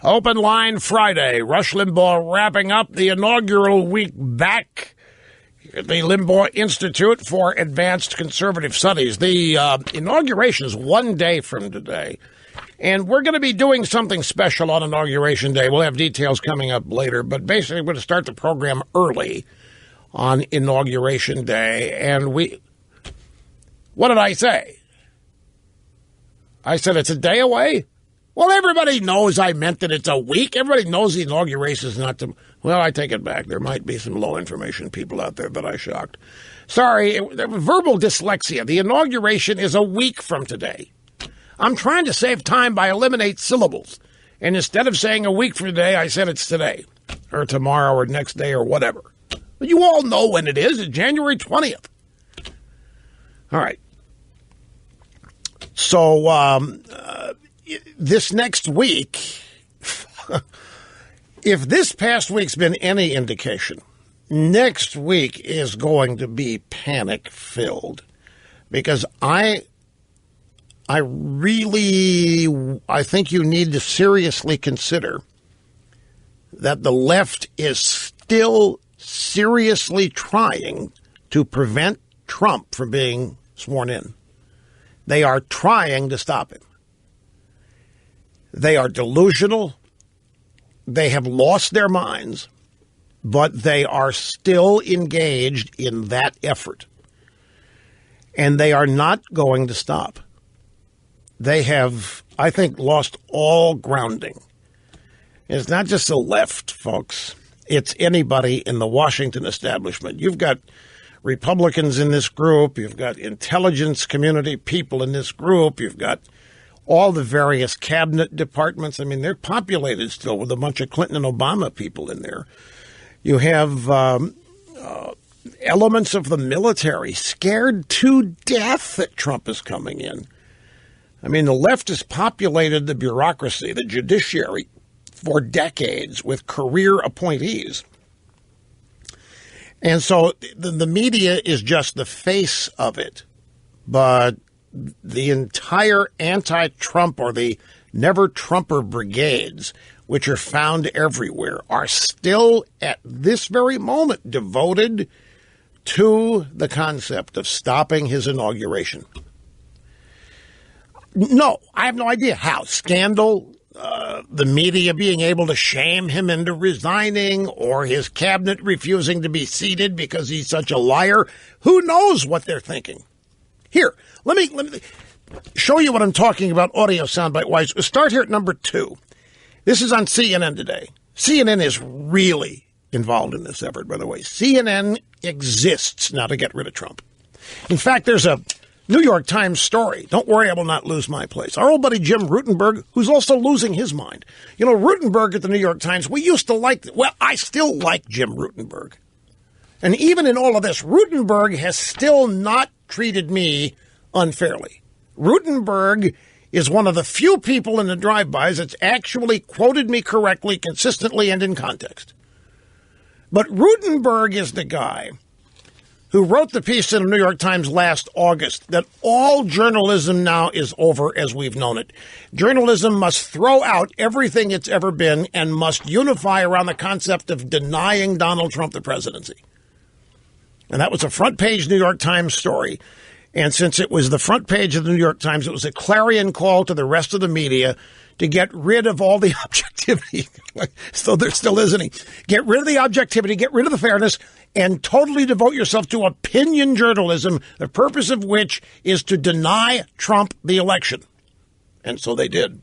Open Line Friday. Rush Limbaugh wrapping up the inaugural week back at the Limbaugh Institute for Advanced Conservative Studies. The inauguration is one day from today, and we're going to be doing something special on Inauguration Day. We'll have details coming up later, but basically we're going to start the program early on Inauguration Day. And what did I say? I said it's a day away? Well, everybody knows I meant that it's a week. Everybody knows the inauguration is not to. Well, I take it back. There might be some low information people out there that I shocked. Sorry, verbal dyslexia. The inauguration is a week from today. I'm trying to save time by eliminate syllables. And instead of saying a week from today, I said it's today or tomorrow or next day or whatever. But you all know when it is. It's January 20th. All right. So, this next week, if this past week's been any indication, next week is going to be panic-filled because I think you need to seriously consider that the left is still seriously trying to prevent Trump from being sworn in. They are trying to stop him. They are delusional. They have lost their minds, but they are still engaged in that effort. And they are not going to stop. They have, I think, lost all grounding. It's not just the left, folks. It's anybody in the Washington establishment. You've got Republicans in this group. You've got intelligence community people in this group. You've got all the various cabinet departments. I mean, they're populated still with a bunch of Clinton and Obama people in there. You have elements of the military scared to death that Trump is coming in. I mean, the left has populated the bureaucracy, the judiciary, for decades with career appointees. And so the media is just the face of it. But the entire anti-Trump or the never-Trumper brigades, which are found everywhere, are still at this very moment devoted to the concept of stopping his inauguration. No, I have no idea how. Scandal, the media being able to shame him into resigning, or his cabinet refusing to be seated because he's such a liar. Who knows what they're thinking? Here, let me show you what I'm talking about audio soundbite-wise. We'll start here at number 2. This is on CNN today. CNN is really involved in this effort, by the way. CNN exists now to get rid of Trump. In fact, there's a New York Times story. Don't worry, I will not lose my place. Our old buddy Jim Rutenberg, who's also losing his mind. You know, Rutenberg at the New York Times, we used to like, well, I still like Jim Rutenberg. And even in all of this, Rutenberg has still not treated me unfairly. Rutenberg is one of the few people in the drive-bys that's actually quoted me correctly, consistently, and in context. But Rutenberg is the guy who wrote the piece in the New York Times last August that all journalism now is over as we've known it. Journalism must throw out everything it's ever been and must unify around the concept of denying Donald Trump the presidency. And that was a front-page New York Times story. And since it was the front page of the New York Times, it was a clarion call to the rest of the media to get rid of all the objectivity. So there still is any. Get rid of the objectivity, get rid of the fairness, and totally devote yourself to opinion journalism, the purpose of which is to deny Trump the election. And so they did.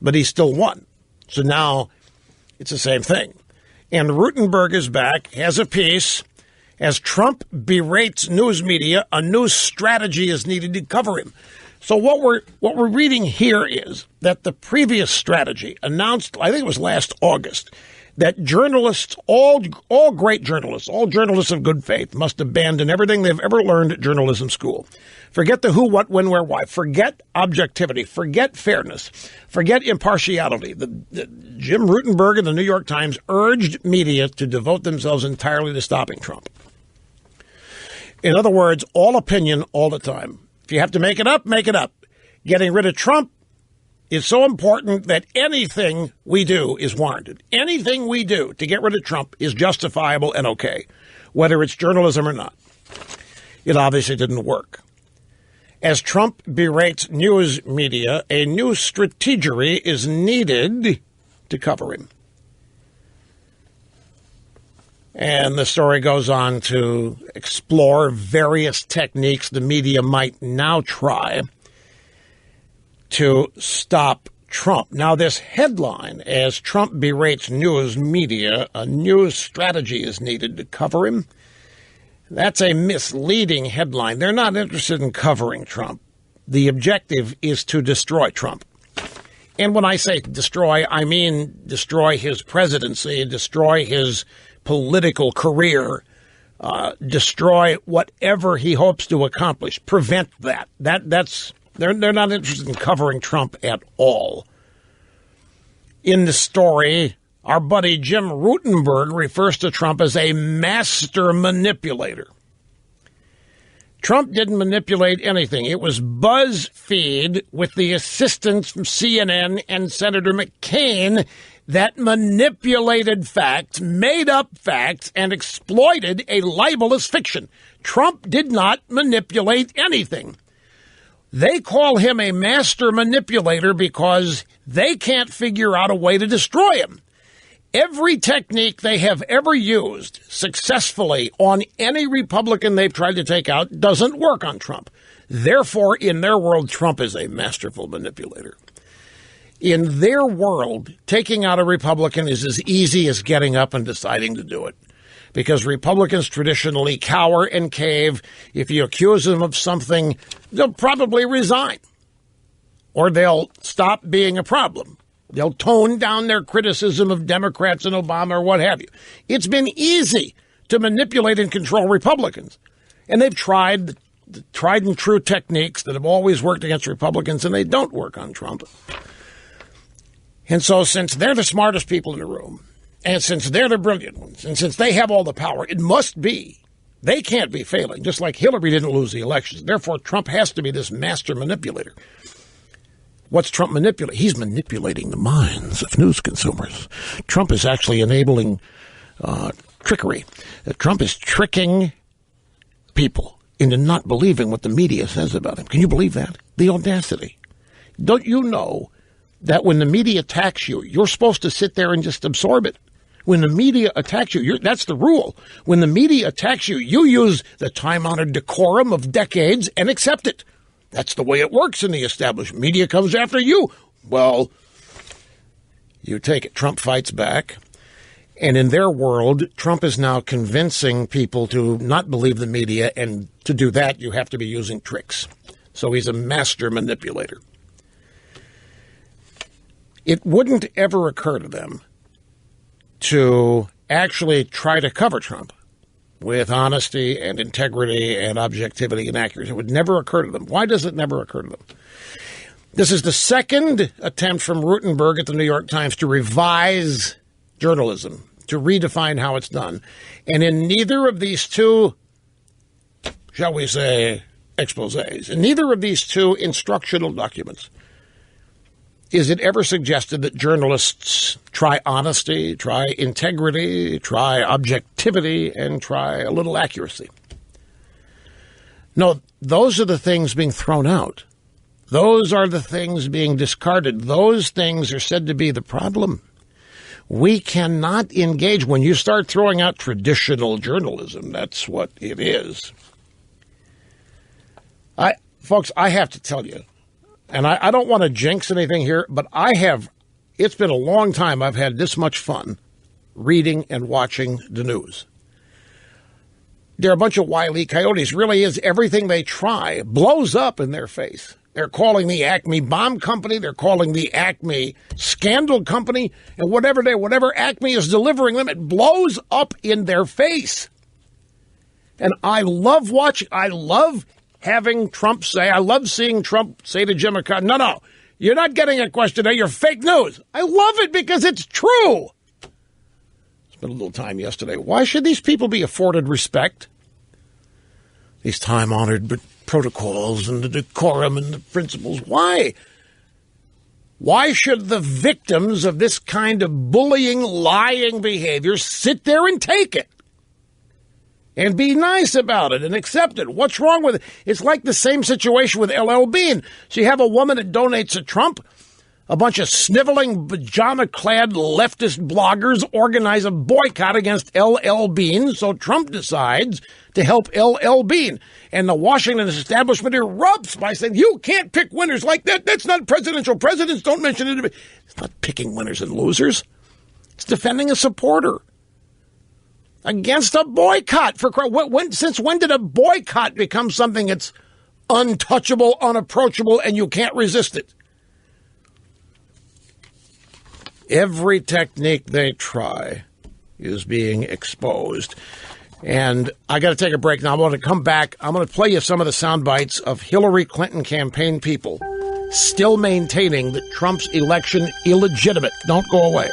But he still won. So now it's the same thing. And Rutenberg is back, has a piece. As Trump berates news media, a new strategy is needed to cover him. So what we're reading here is that the previous strategy announced, I think it was last August, that journalists, all great journalists, all journalists of good faith must abandon everything they've ever learned at journalism school. Forget the who, what, when, where, why. Forget objectivity. Forget fairness. Forget impartiality. Jim Rutenberg in the New York Times urged media to devote themselves entirely to stopping Trump. In other words, all opinion all the time. If you have to make it up, make it up. Getting rid of Trump is so important that anything we do is warranted. Anything we do to get rid of Trump is justifiable and okay, whether it's journalism or not. It obviously didn't work. As Trump berates news media, a new strategy is needed to cover him. And the story goes on to explore various techniques the media might now try to stop Trump. Now, this headline, as Trump berates news media, a new strategy is needed to cover him. That's a misleading headline. They're not interested in covering Trump. The objective is to destroy Trump. And when I say destroy, I mean destroy his presidency, destroy his political career, destroy whatever he hopes to accomplish. Prevent that. They're not interested in covering Trump at all. In the story, our buddy Jim Rutenberg refers to Trump as a master manipulator. Trump didn't manipulate anything. It was BuzzFeed, with the assistance from CNN and Senator McCain, that manipulated facts, made up facts, and exploited a libelous fiction. Trump did not manipulate anything. They call him a master manipulator because they can't figure out a way to destroy him. Every technique they have ever used successfully on any Republican they've tried to take out doesn't work on Trump. Therefore, in their world, Trump is a masterful manipulator. In their world, taking out a Republican is as easy as getting up and deciding to do it, because Republicans traditionally cower and cave. If you accuse them of something, they'll probably resign, or they'll stop being a problem. They'll tone down their criticism of Democrats and Obama or what have you. It's been easy to manipulate and control Republicans, and they've tried the tried and true techniques that have always worked against Republicans, and they don't work on Trump. And so since they're the smartest people in the room, and since they're the brilliant ones, and since they have all the power, it must be, they can't be failing, just like Hillary didn't lose the elections. Therefore, Trump has to be this master manipulator. What's Trump manipulating? He's manipulating the minds of news consumers. Trump is actually enabling trickery. Trump is tricking people into not believing what the media says about him. Can you believe that? The audacity. Don't you know that when the media attacks you, you're supposed to sit there and just absorb it? When the media attacks you, that's the rule. When the media attacks you, you use the time-honored decorum of decades and accept it. That's the way it works in the establishment. Media comes after you. Well, you take it. Trump fights back. And in their world, Trump is now convincing people to not believe the media. And to do that, you have to be using tricks. So he's a master manipulator. It wouldn't ever occur to them to actually try to cover Trump with honesty and integrity and objectivity and accuracy. It would never occur to them. Why does it never occur to them? This is the second attempt from Rutenberg at the New York Times to revise journalism, to redefine how it's done. And in neither of these two, shall we say, exposés, in neither of these two instructional documents, is it ever suggested that journalists try honesty, try integrity, try objectivity, and try a little accuracy? No, those are the things being thrown out. Those are the things being discarded. Those things are said to be the problem. We cannot engage. When you start throwing out traditional journalism, that's what it is. Folks, I have to tell you, and I don't want to jinx anything here, but it's been a long time I've had this much fun reading and watching the news. They're a bunch of Wile E. Coyotes. Really is. Everything they try blows up in their face. They're calling the Acme bomb company. They're calling the Acme scandal company. And whatever Acme is delivering them, it blows up in their face. And I love having Trump say, I love seeing Trump say to Jim McCarthy, no, you're not getting a question today, you're fake news. I love it because it's true. Spent a little time yesterday. Why should these people be afforded respect? These time-honored protocols and the decorum and the principles. Why? Why should the victims of this kind of bullying, lying behavior sit there and take it? And be nice about it and accept it. What's wrong with it? It's like the same situation with LL Bean. So you have a woman that donates to Trump. A bunch of sniveling, pajama-clad leftist bloggers organize a boycott against LL Bean. So Trump decides to help LL Bean. And the Washington establishment erupts by saying, you can't pick winners like that. That's not presidential. Presidents don't mention it. It's not picking winners and losers. It's defending a supporter against a boycott. Since when did a boycott become something that's untouchable, unapproachable, and you can't resist it? Every technique they try is being exposed. And I got to take a break now. I want to come back. I'm going to play you some of the sound bites of Hillary Clinton campaign people still maintaining that Trump's election illegitimate. Don't go away.